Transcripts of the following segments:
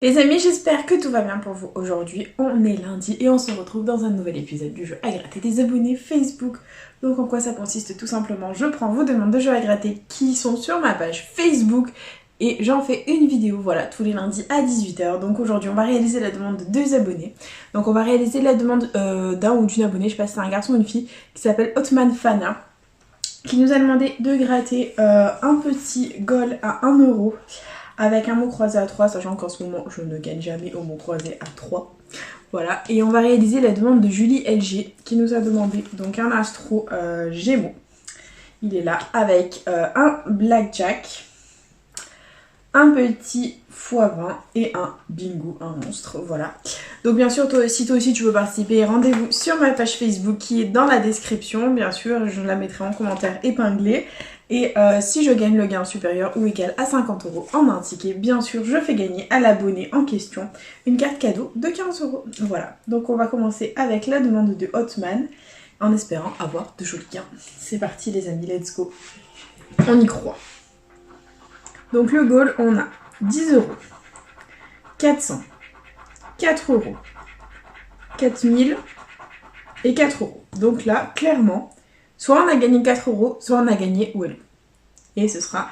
Les amis, j'espère que tout va bien pour vous. Aujourd'hui, on est lundi et on se retrouve dans un nouvel épisode du jeu à gratter des abonnés Facebook. Donc en quoi ça consiste? Tout simplement, je prends vos demandes de jeux à gratter qui sont sur ma page Facebook et j'en fais une vidéo, voilà, tous les lundis à 18h. Donc aujourd'hui, on va réaliser la demande de 2 abonnés. Donc on va réaliser la demande d'un ou d'une abonnée, je sais pas si c'est un garçon ou une fille, qui s'appelle Hotman Fana, qui nous a demandé de gratter un petit goal à 1€. Avec un mot croisé à 3, sachant qu'en ce moment je ne gagne jamais au mot croisé à 3. Voilà, et on va réaliser la demande de Julie LG qui nous a demandé donc un astro Gémeaux. Il est là avec un blackjack, un petit x20 et un bingo, un monstre, voilà. Donc bien sûr, toi aussi tu veux participer, rendez-vous sur ma page Facebook qui est dans la description, bien sûr, je la mettrai en commentaire épinglé. Et si je gagne le gain supérieur ou égal à 50€ en un ticket, bien sûr, je fais gagner à l'abonné en question une carte cadeau de 15€. Voilà, donc on va commencer avec la demande de Hotman en espérant avoir de jolis gains. C'est parti les amis, let's go. On y croit. Donc le goal, on a 10€, 400, 4€, 4000 et 4€. Donc là, clairement, soit on a gagné 4€, soit on a gagné Well. Et ce sera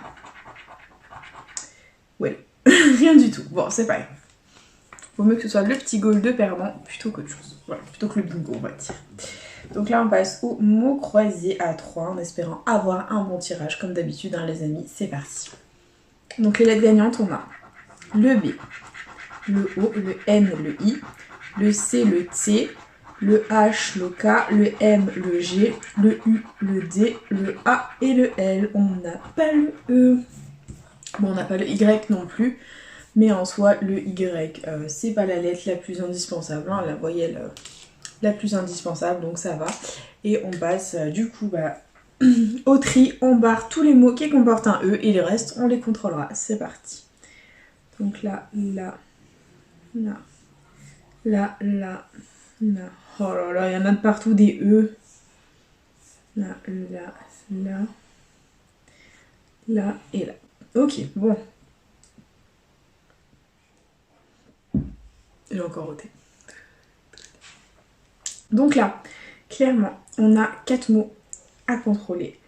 Well. Rien du tout. Bon, c'est pas grave. Vaut mieux que ce soit le petit goal de perdant plutôt qu'autre chose. Voilà, plutôt que le bingo, on va dire. Donc là, on passe au mot croisé à 3 en espérant avoir un bon tirage. Comme d'habitude, hein, les amis, c'est parti. Donc les lettres gagnantes, on a le B, le O, le N, le I, le C, le T, le H, le K, le M, le G, le U, le D, le A et le L. On n'a pas le E. Bon, on n'a pas le Y non plus, mais en soi, le Y, c'est pas la lettre la plus indispensable, hein, la voyelle la plus indispensable, donc ça va. Et on passe du coup au tri, on barre tous les mots qui comportent un E et les restes, on les contrôlera. C'est parti. Donc là, là, là, là, là, là. Oh là là, il y en a de partout des E. Là, là, là, là et là. Ok, bon. J'ai encore ôté. Donc là, clairement, on a 4 mots à contrôler.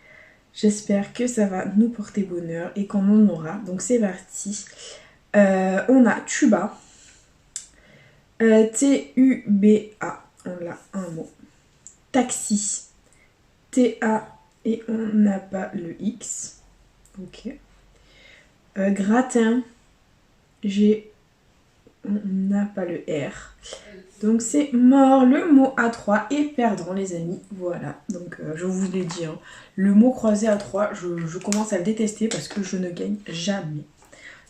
J'espère que ça va nous porter bonheur et qu'on en aura. Donc c'est parti. On a tuba. T-U-B-A. On a un mot. Taxi. T-A et on n'a pas le X. Ok. Gratin. G. On n'a pas le R. Donc c'est mort, le mot à 3 est perdant les amis, voilà. Donc je vous l'ai dit, hein, le mot croisé à 3, je commence à le détester parce que je ne gagne jamais.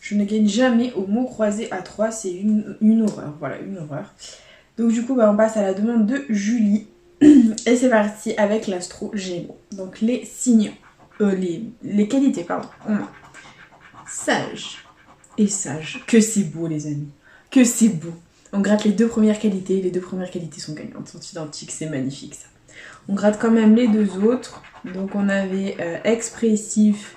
Je ne gagne jamais au mot croisé à 3, c'est une horreur, voilà, une horreur. Donc du coup, on passe à la demande de Julie. Et c'est parti avec l'astro Gémeaux. Donc les signes, les qualités, pardon, on a sage et sage. Que c'est beau les amis, que c'est beau. On gratte les 2 premières qualités, les 2 premières qualités sont gagnantes, sont identiques, c'est magnifique ça. On gratte quand même les 2 autres, donc on avait expressif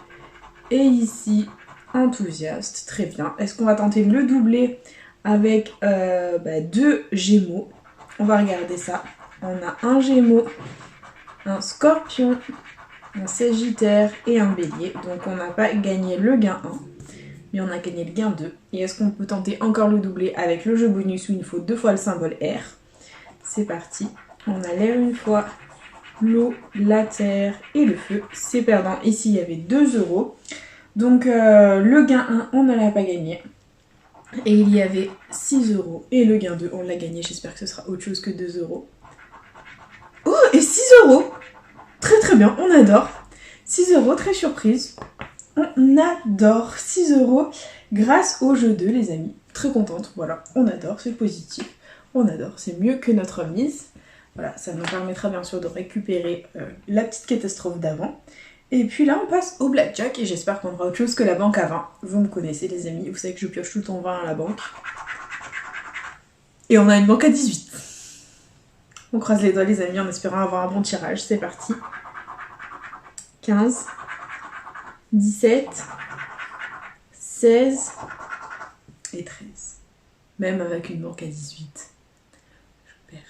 et ici enthousiaste, très bien. Est-ce qu'on va tenter de le doubler avec 2 gémeaux? On va regarder ça. On a un gémeau, un scorpion, un sagittaire et un bélier, donc on n'a pas gagné le gain 1. Mais on a gagné le gain 2. Et est-ce qu'on peut tenter encore le doubler avec le jeu bonus où il faut 2 fois le symbole R? C'est parti. On a l'air une fois, l'eau, la terre et le feu. C'est perdant. Ici, il y avait 2€. Donc le gain 1, on ne l'a pas gagné. Et il y avait 6€ et le gain 2, on l'a gagné. J'espère que ce sera autre chose que 2€. Oh, et 6€! Très très bien, on adore. 6€, très surprise. On adore 6€ grâce au jeu 2 les amis. Très contente, voilà, on adore, c'est positif. On adore, c'est mieux que notre mise. Voilà, ça nous permettra bien sûr de récupérer la petite catastrophe d'avant. Et puis là on passe au blackjack et j'espère qu'on aura autre chose que la banque à 20. Vous me connaissez les amis, vous savez que je pioche tout le temps 20 à la banque. Et on a une banque à 18. On croise les doigts les amis en espérant avoir un bon tirage, c'est parti. 15, 17, 16 et 13. même avec une banque à 18. Je perds.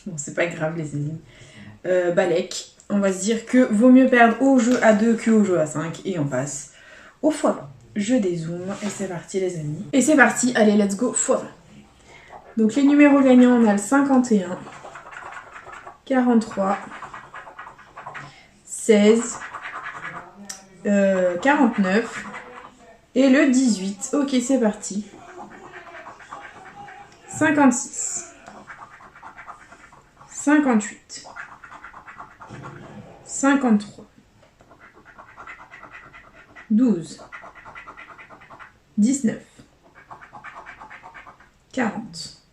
Bon, c'est pas grave les amis. Balek, on va se dire que vaut mieux perdre au jeu à 2 qu'au jeu à 5 et on passe au x20. Je dézoome et c'est parti les amis. Et c'est parti, allez let's go x20. Donc les numéros gagnants, on a le 51, 43, 16, 49 et le 18. Ok, c'est parti. 56, 58, 53, 12, 19, 40,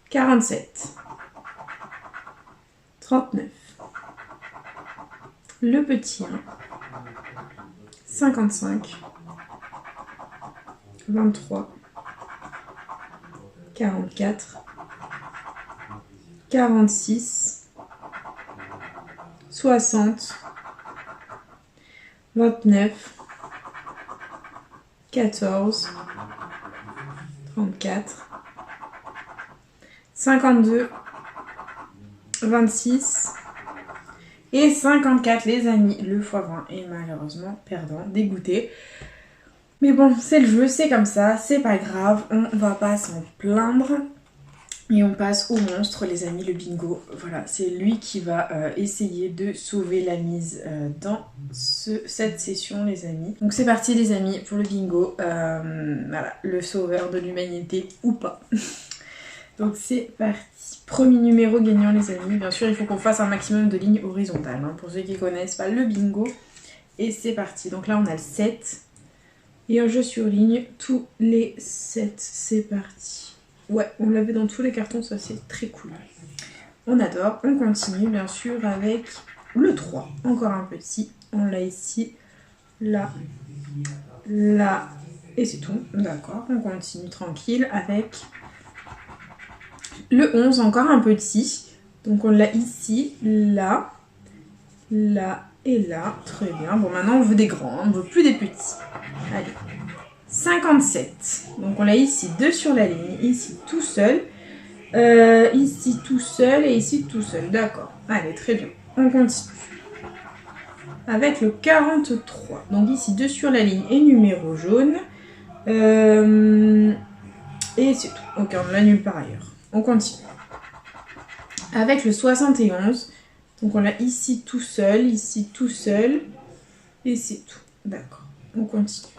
47, 39, le petit 1, 55, 23, 44, 46, 60, 29, 14, 34, 52, 26 et 54 les amis. Le x20 est malheureusement perdant, dégoûté. Mais bon, c'est le jeu, c'est comme ça, c'est pas grave, on va pas s'en plaindre. Et on passe au monstre les amis, le bingo. Voilà, c'est lui qui va essayer de sauver la mise dans cette session les amis. Donc c'est parti les amis pour le bingo. Voilà, le sauveur de l'humanité ou pas. Donc c'est parti. Premier numéro gagnant les amis. Bien sûr il faut qu'on fasse un maximum de lignes horizontales. Hein, pour ceux qui connaissent pas le bingo. Et c'est parti. Donc là on a le 7. Et je surligne tous les 7. C'est parti. Ouais, on l'avait dans tous les cartons, ça c'est très cool. On adore. On continue bien sûr avec le 3. Encore un petit. On l'a ici, là, là. Et c'est tout. D'accord, on continue tranquille avec le 11. Encore un petit. Donc on l'a ici, là, là et là. Très bien. Bon, maintenant on veut des grands, hein. On veut plus des petits. Allez. 57. Donc on l'a ici 2 sur la ligne, ici tout seul, ici tout seul et ici tout seul. D'accord. Allez, très bien. On continue. Avec le 43. Donc ici 2 sur la ligne et numéro jaune. Et c'est tout. Ok, on l'annule par ailleurs. On continue. Avec le 71. Donc on l'a ici tout seul, ici tout seul. Et c'est tout. D'accord. On continue.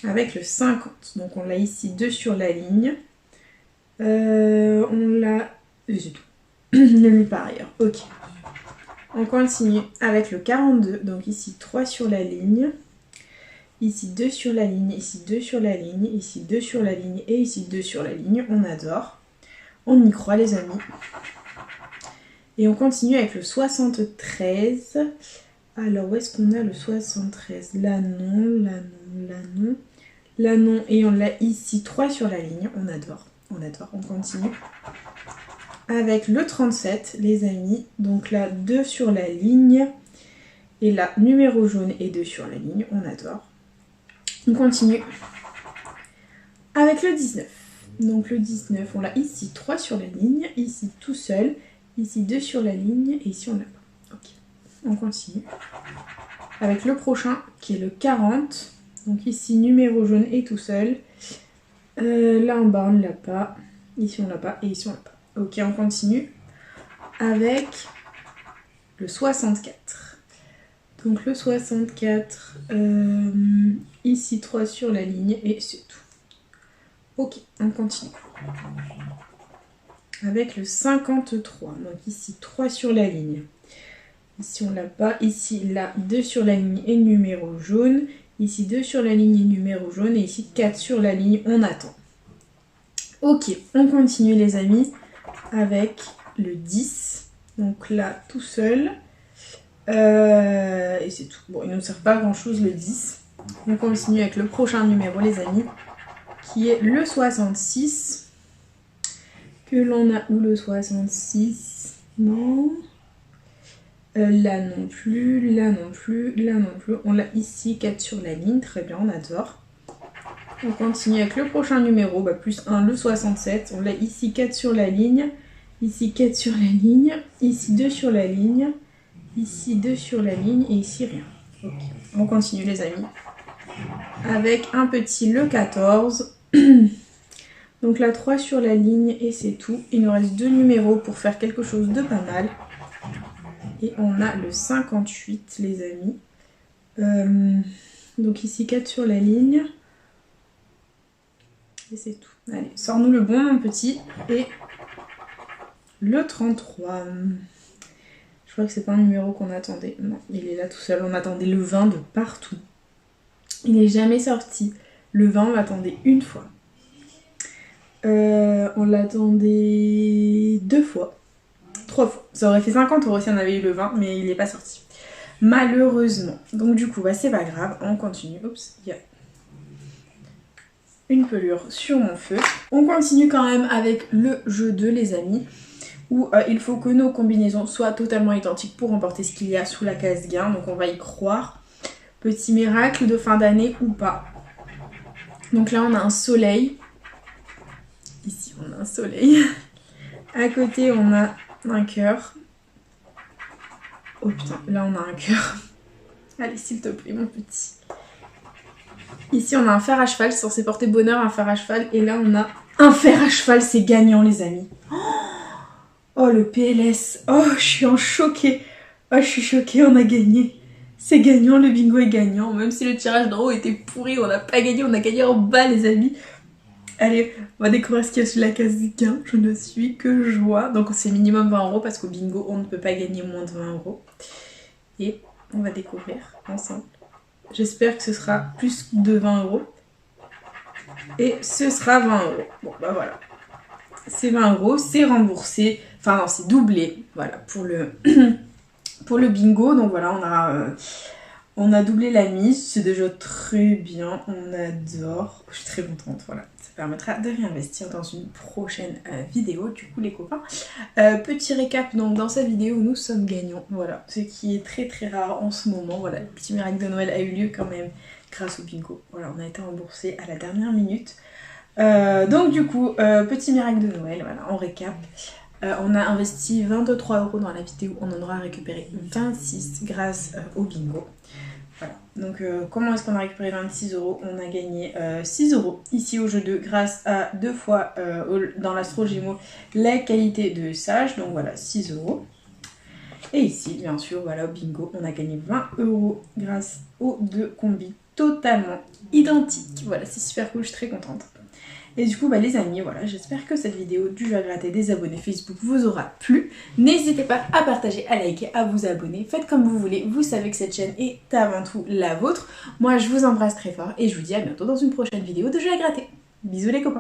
Avec le 50, donc on l'a ici 2 sur la ligne, on l'a, c'est tout, le lui par ailleurs, ok. On continue avec le 42, donc ici 3 sur la ligne, ici 2 sur la ligne, ici 2 sur la ligne, ici 2 sur la ligne et ici 2 sur la ligne, on adore, on y croit les amis. Et on continue avec le 73. Alors, où est-ce qu'on a le 73? Là, non, là, non, là, non. Là, non. Et on l'a ici, 3 sur la ligne. On adore. On adore. On continue. Avec le 37, les amis. Donc là, 2 sur la ligne. Et là, numéro jaune et 2 sur la ligne. On adore. On continue. Avec le 19. Donc le 19, on l'a ici, 3 sur la ligne. Ici, tout seul. Ici, 2 sur la ligne. Et ici, on l'a pas. Ok. On continue avec le prochain qui est le 40. Donc ici numéro jaune et tout seul. Là en bas on ne l'a pas. Ici on l'a pas et ici on l'a pas. Ok, on continue avec le 64. Donc le 64, ici 3 sur la ligne et c'est tout. Ok, on continue. Avec le 53. Donc ici 3 sur la ligne. Ici on l'a pas, ici là 2 sur la ligne et numéro jaune, ici 2 sur la ligne et numéro jaune et ici 4 sur la ligne, on attend. Ok, on continue les amis avec le 10, donc là tout seul, et c'est tout. Bon, il ne nous sert pas à grand chose le 10, on continue avec le prochain numéro les amis, qui est le 66, que l'on a où le 66, non... là non plus, là non plus, là non plus. On l'a ici, 4 sur la ligne, très bien, on adore. On continue avec le prochain numéro, plus 1, le 67. On l'a ici 4 sur la ligne, ici 4 sur la ligne, ici 2 sur la ligne, ici 2 sur la ligne et ici rien. Ok, on continue les amis. Avec un petit le 14. Donc là 3 sur la ligne et c'est tout. Il nous reste 2 numéros pour faire quelque chose de pas mal. Et on a le 58 les amis. Donc ici 4 sur la ligne. Et c'est tout. Allez, sors-nous le bon mon petit. Et le 33. Je crois que c'est pas un numéro qu'on attendait. Non, il est là tout seul. On attendait le 20 de partout. Il n'est jamais sorti. Le 20, on l'attendait une fois. On l'attendait 2 fois. 3 fois. Ça aurait fait 50 € si on avait eu le 20, mais il n'est pas sorti. Malheureusement. Donc du coup, c'est pas grave. On continue. Oups, il y a une pelure sur mon feu. On continue quand même avec le jeu 2 les amis, où il faut que nos combinaisons soient totalement identiques pour remporter ce qu'il y a sous la case gain. Donc on va y croire. Petit miracle de fin d'année ou pas. Donc là on a un soleil. Ici on a un soleil. À côté on a un cœur. Oh putain, là on a un cœur. Allez s'il te plaît mon petit. Ici on a un fer à cheval, c'est censé porter bonheur, un fer à cheval. Et là on a un fer à cheval, c'est gagnant les amis. Oh le PLS. Oh je suis en choquée. Oh je suis choquée, on a gagné. C'est gagnant, le bingo est gagnant. Même si le tirage d'en haut était pourri, on n'a pas gagné, on a gagné en bas les amis. Allez, on va découvrir ce qu'il y a sur la case gain. Je ne suis que joie. Donc c'est minimum 20 € parce qu'au bingo on ne peut pas gagner moins de 20 €. Et on va découvrir ensemble. J'espère que ce sera plus de 20 €. Et ce sera 20 €. Bon voilà. C'est 20 €, c'est remboursé. Enfin non, c'est doublé. Voilà, pour le... pour le bingo. Donc voilà, on a doublé la mise. C'est déjà très bien. On adore. Je suis très contente. Voilà. Ça permettra de réinvestir dans une prochaine vidéo. Du coup les copains. Petit récap. Donc dans cette vidéo, nous sommes gagnants. Voilà. Ce qui est très très rare en ce moment. Voilà. Le petit miracle de Noël a eu lieu quand même grâce au bingo. Voilà. On a été remboursé à la dernière minute. Donc du coup, petit miracle de Noël. Voilà. En récap. On a investi 23 € dans la vidéo, on en aura récupéré 26 grâce au bingo. Voilà, donc comment est-ce qu'on a récupéré 26 €? On a gagné 6 € ici au jeu 2 grâce à 2 fois dans l'Astro Gémeaux la qualité de sage, donc voilà 6 €. Et ici, bien sûr, voilà au bingo, on a gagné 20 € grâce aux 2 combis totalement identiques. Voilà, c'est super cool, je suis très contente. Et du coup les amis, voilà, j'espère que cette vidéo du jeu à gratter des abonnés Facebook vous aura plu. N'hésitez pas à partager, à liker, à vous abonner. Faites comme vous voulez, vous savez que cette chaîne est avant tout la vôtre. Moi je vous embrasse très fort et je vous dis à bientôt dans une prochaine vidéo de jeu à gratter. Bisous les copains.